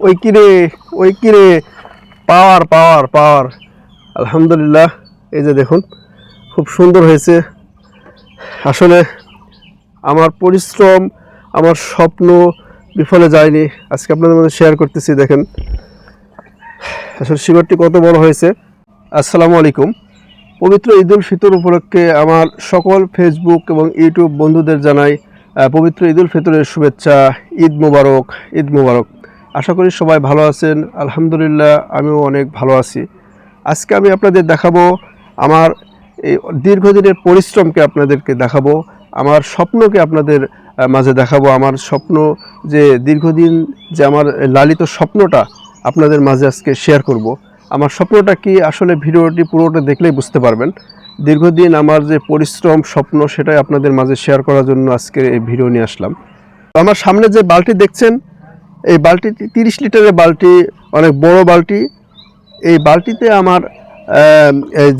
ওই কিরে ওই কিরে পাওয়ার পাওয়ার পাওয়ার আলহামদুলিল্লাহ। এই যে দেখুন খুব সুন্দর হয়েছে। আসলে আমার পরিশ্রম, আমার স্বপ্ন বিফলে যায়নি। আজকে আপনাদের মধ্যে শেয়ার করতেছি। দেখেন আসলে শিকড়টি কত বড় হয়েছে। আসসালামু আলাইকুম। পবিত্র ঈদ উল ফিতর উপলক্ষে আমার সকল ফেসবুক এবং ইউটিউব বন্ধুদের জানাই পবিত্র ঈদ উল ফিতরের শুভেচ্ছা। ঈদ মোবারক, ঈদ মোবারক। আশা করি সবাই ভালো আছেন। আলহামদুলিল্লাহ আমিও অনেক ভালো আছি। আজকে আমি আপনাদের দেখাবো আমার এই দীর্ঘদিনের পরিশ্রমকে আপনাদেরকে দেখাবো, আমার স্বপ্নকে আপনাদের মাঝে দেখাবো। আমার স্বপ্ন যে দীর্ঘদিন যে আমার লালিত স্বপ্নটা আপনাদের মাঝে আজকে শেয়ার করব। আমার স্বপ্নটা কি আসলে ভিডিওটি পুরোটা দেখলেই বুঝতে পারবেন। দীর্ঘদিন আমার যে পরিশ্রম স্বপ্ন সেটাই আপনাদের মাঝে শেয়ার করার জন্য আজকে এই ভিডিও নিয়ে আসলাম। আমার সামনে যে বালতি দেখছেন, এই বালতিটি 30 লিটারের বালতি, অনেক বড় বালতি। এই বালতিতে আমার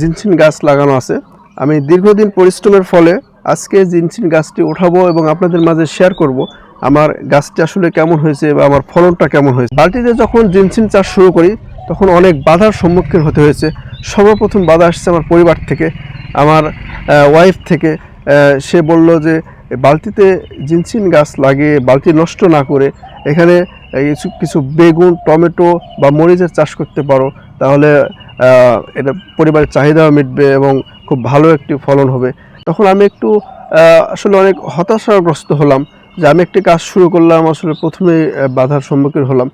জিনসিন গাছ লাগানো আছে। আমি দীর্ঘদিন পরিশ্রমের ফলে আজকে জিনসিন গাছটি উঠাবো এবং আপনাদের মাঝে শেয়ার করব আমার গাছটি আসলে কেমন হয়েছে বা আমার ফলনটা কেমন হয়েছে। বালতিতে যখন জিনসিন চাষ শুরু করি তখন অনেক বাধার সম্মুখীন হতে হয়েছে। সর্বপ্রথম বাধা আসছে আমার পরিবার থেকে, আমার ওয়াইফ থেকে। সে বলল যে বালতিতে জিনসিন গাছ লাগিয়ে বালতি নষ্ট না করে এখানে কিছু বেগুন, টমেটো বা মরিচের চাষ করতে পারো, তাহলে এটা পরিবারের চাহিদাও মিটবে এবং খুব ভালো একটি ফলন হবে। তখন আমি একটু আসলে অনেক হতাশাগ্রস্ত হলাম যে আমি একটি কাজ শুরু করলাম, আসলে প্রথমেই বাধার সম্মুখীন হলাম।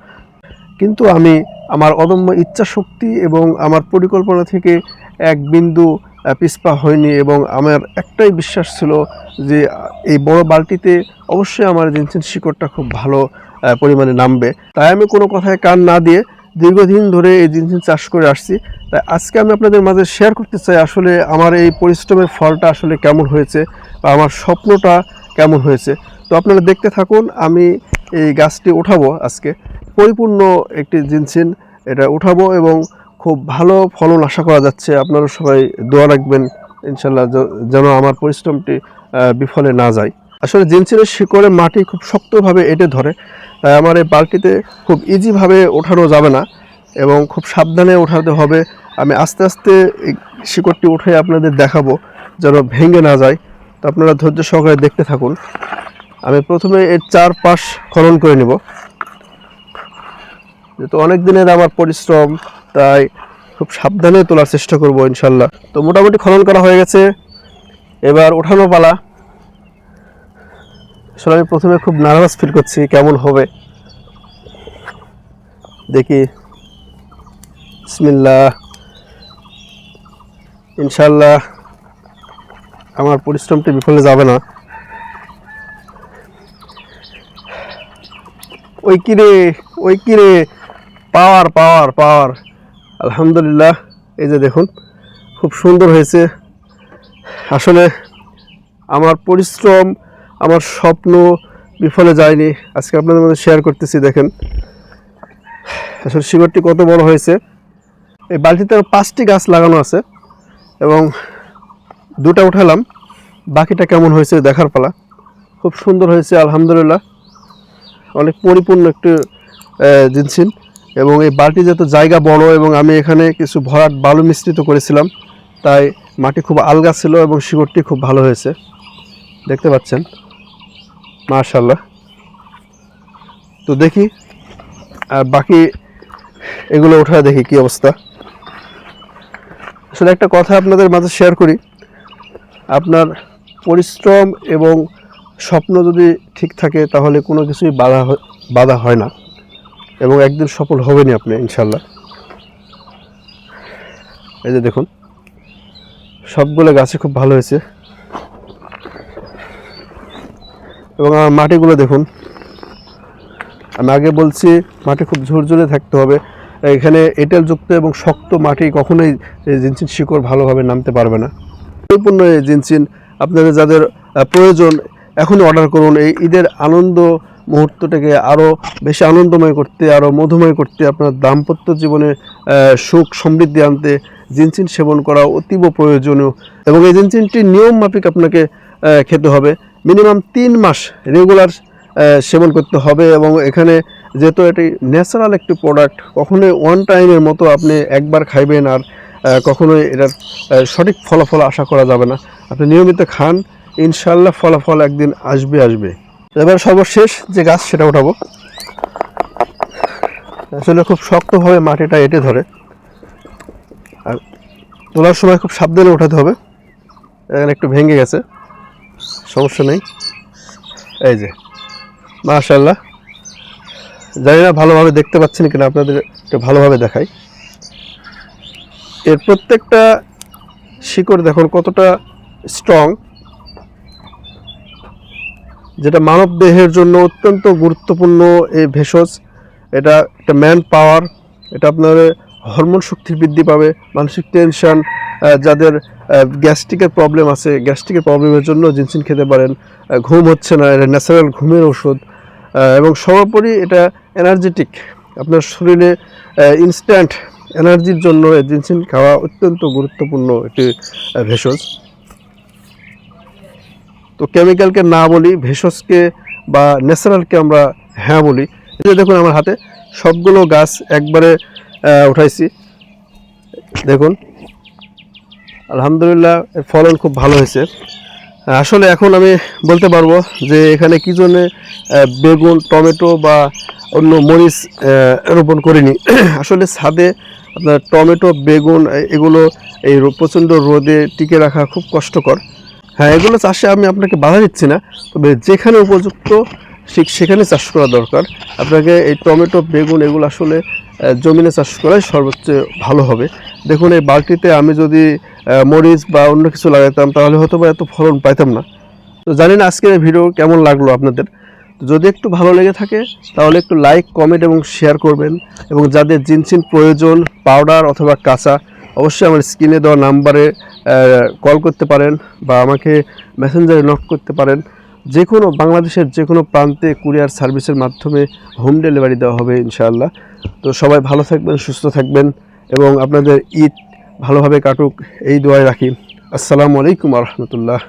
কিন্তু আমি আমার অদম্য ইচ্ছা শক্তি এবং আমার পরিকল্পনা থেকে এক বিন্দু পিছপা হয়নি এবং আমার একটাই বিশ্বাস ছিল যে এই বড় বালতিতে অবশ্যই আমার জিনসিন শিকড়টা খুব ভালো পরিমাণে নামবে। তাই আমি কোনো কথায় কান না দিয়ে দীর্ঘদিন ধরে এই জিনসিন চাষ করে আসছি। তাই আজকে আমি আপনাদের মাঝে শেয়ার করতে চাই আসলে আমার এই পরিশ্রমের ফলটা আসলে কেমন হয়েছে বা আমার স্বপ্নটা কেমন হয়েছে। তো আপনারা দেখতে থাকুন। আমি এই গাছটি উঠাবো আজকে, পরিপূর্ণ একটি জিনসিন এটা উঠাবো এবং খুব ভালো ফলন আশা করা যাচ্ছে। আপনারা সবাই দোয়া রাখবেন ইনশাল্লাহ যেন আমার পরিশ্রমটি বিফলে না যায়। আসলে জিনসিনের শিকড়ে মাটি খুব শক্তভাবে এঁটে ধরে, তাই আমার এই বালতিতে খুব ইজিভাবে ওঠানো যাবে না এবং খুব সাবধানে ওঠাতে হবে। আমি আস্তে আস্তে এই শিকড়টি উঠে আপনাদের দেখাবো যেন ভেঙে না যায়। তো আপনারা ধৈর্য সহকারে দেখতে থাকুন। আমি প্রথমে এর চারপাশ খনন করে নেব, যেহেতু অনেক দিনের আমার পরিশ্রম, তাই খুব সাবধানে তোলার চেষ্টা করব ইনশাল্লাহ। তো মোটামুটি খনন করা হয়ে গেছে, এবার ওঠানো পালা। আসলে আমি প্রথমে খুব নার্ভাস ফিল করছি, কেমন হবে দেখি। বিসমিল্লাহ। ইনশাল্লাহ আমার পরিশ্রমটি বিফলে যাবে না। ওই কিরে ওই কিরে পাওয়ার পাওয়ার পাওয়ার আলহামদুলিল্লাহ। এই যে দেখুন খুব সুন্দর হয়েছে। আসলে আমার পরিশ্রম, আমার স্বপ্ন বিফলে যায়নি। আজকে আপনাদের মধ্যে শেয়ার করতেছি। দেখেন আসলে শিকড়টি কত বড় হয়েছে। এই বালতিতে 5টি গাছ লাগানো আছে এবং 2টা উঠালাম, বাকিটা কেমন হয়েছে দেখার পালা। খুব সুন্দর হয়েছে আলহামদুলিল্লাহ, অনেক পরিপূর্ণ একটি জিনসিন। এবং এই বালতি যত জায়গা বড় এবং আমি এখানে কিছু ভরাট বালু মিশ্রিত করেছিলাম, তাই মাটি খুব আলগা ছিল এবং শিকড়টি খুব ভালো হয়েছে, দেখতে পাচ্ছেন মাশাআল্লাহ। তো দেখি আর বাকি এগুলো উঠা দেখি কি অবস্থা। আসলে একটা কথা আপনাদের মাঝে শেয়ার করি, আপনার পরিশ্রম এবং স্বপ্ন যদি ঠিক থাকে তাহলে কোনো কিছুই বাধা হয় না এবং একদিন সফল হবেনই আপনি ইনশাল্লাহ। এই যে দেখুন সবগুলো গাছে খুব ভালো হয়েছে এবং আমার মাটিগুলো দেখুন। আমি আগে বলছি মাটি খুব ঝুরঝুরে থাকতে হবে। এখানে এঁটেলযুক্ত এবং শক্ত মাটি কখনোই জিনসিন শিকড় ভালোভাবে নামতে পারবে না। পরিপূর্ণ এই জিনসিন আপনাদের যাদের প্রয়োজন এখনই অর্ডার করুন। এই ঈদের আনন্দ মুহূর্তটাকে আরও বেশি আনন্দময় করতে, আরও মধুময় করতে, আপনার দাম্পত্য জীবনে সুখ সমৃদ্ধি আনতে জিনসিন সেবন করা অতীব প্রয়োজনীয়। এবং এই জিনসিনটি নিয়ম মাফিক আপনাকে খেতে হবে। মিনিমাম 3 মাস রেগুলার সেবন করতে হবে এবং এখানে যেহেতু এটি ন্যাচারাল একটি প্রোডাক্ট, কখনোই ওয়ান টাইমের মতো আপনি একবার খাইবেন আর কখনোই এটার সঠিক ফলাফল আশা করা যাবে না। আপনি নিয়মিত খান, ইনশাল্লাহ ফলাফল একদিন আসবে। এবার সর্বশেষ যে গাছ সেটা উঠাবো। আসলে খুব শক্তভাবে মাটিটা এঁটে ধরে, আর তোলার সময় খুব সাবধানে উঠাতে হবে। এখানে একটু ভেঙে গেছে, সমস্যা নেই। এই যে মাশাআল্লাহ, জানি না ভালোভাবে দেখতে পাচ্ছেন কিনা, আপনাদের একটু ভালোভাবে দেখাই। এর প্রত্যেকটা শিকড় দেখুন কতটা স্ট্রং, যেটা মানব দেহের জন্য অত্যন্ত গুরুত্বপূর্ণ। এই ভেষজ, এটা একটা ম্যান পাওয়ার, এটা আপনার হরমোন শক্তির বৃদ্ধি পাবে, মানসিক টেনশন, যাদের গ্যাস্ট্রিকের প্রবলেম আছে, গ্যাস্ট্রিকের প্রবলেমের জন্য জিনসিন খেতে পারেন। ঘুম হচ্ছে না, এটা ন্যাচারাল ঘুমের ওষুধ। এবং সর্বোপরি এটা এনার্জেটিক, আপনার শরীরে ইনস্ট্যান্ট এনার্জির জন্য জিনসিন খাওয়া অত্যন্ত গুরুত্বপূর্ণ একটি ভেষজ। তো কেমিক্যালকে না বলি, ভেষজকে বা ন্যাচারালকে আমরা হ্যাঁ বলি। এই যে দেখুন আমার হাতে সবগুলো গাছ একবারে উঠাইছি, দেখুন আলহামদুলিল্লাহ এর ফলন খুব ভালো হয়েছে। আসলে এখন আমি বলতে পারবো যে এখানে কি জন্যে বেগুন, টমেটো বা অন্য মরিচ রোপণ করিনি। আসলে ছাদে আপনার টমেটো, বেগুন এগুলো এই প্রচণ্ড রোদে টিকে রাখা খুব কষ্টকর। হ্যাঁ, এগুলো চাষে আমি আপনাকে বাধা দিচ্ছি না, তবে যেখানে উপযুক্ত ঠিক সেখানে চাষ করা দরকার। আপনাকে এই টমেটো, বেগুন এগুলো আসলে জমিনে চাষ করাই সর্বোচ্চ ভালো হবে। দেখুন এই বালতিতে আমি যদি মরিচ বা অন্য কিছু লাগাতাম তাহলে হয়তো বা এত ফলন পাইতাম না। তো জানি না আজকের এই ভিডিও কেমন লাগলো আপনাদের। যদি একটু ভালো লেগে থাকে তাহলে একটু লাইক, কমেন্ট এবং শেয়ার করবেন। এবং যাদের জিনসিন প্রয়োজন পাউডার অথবা কাঁচা, অবশ্যই আমার স্ক্রিনে দেওয়া নাম্বারে কল করতে পারেন বা আমাকে মেসেঞ্জারে নক করতে পারেন। যে কোনো বাংলাদেশের যে কোনো প্রান্তে কুরিয়ার সার্ভিসের মাধ্যমে হোম ডেলিভারি দেওয়া হবে ইনশাআল্লাহ। তো সবাই ভালো থাকবেন, সুস্থ থাকবেন এবং আপনাদের ঈদ ভালোভাবে কাটুক এই দোয়ায় রাখি। আসসালামু আলাইকুম ওয়া রাহমাতুল্লাহ।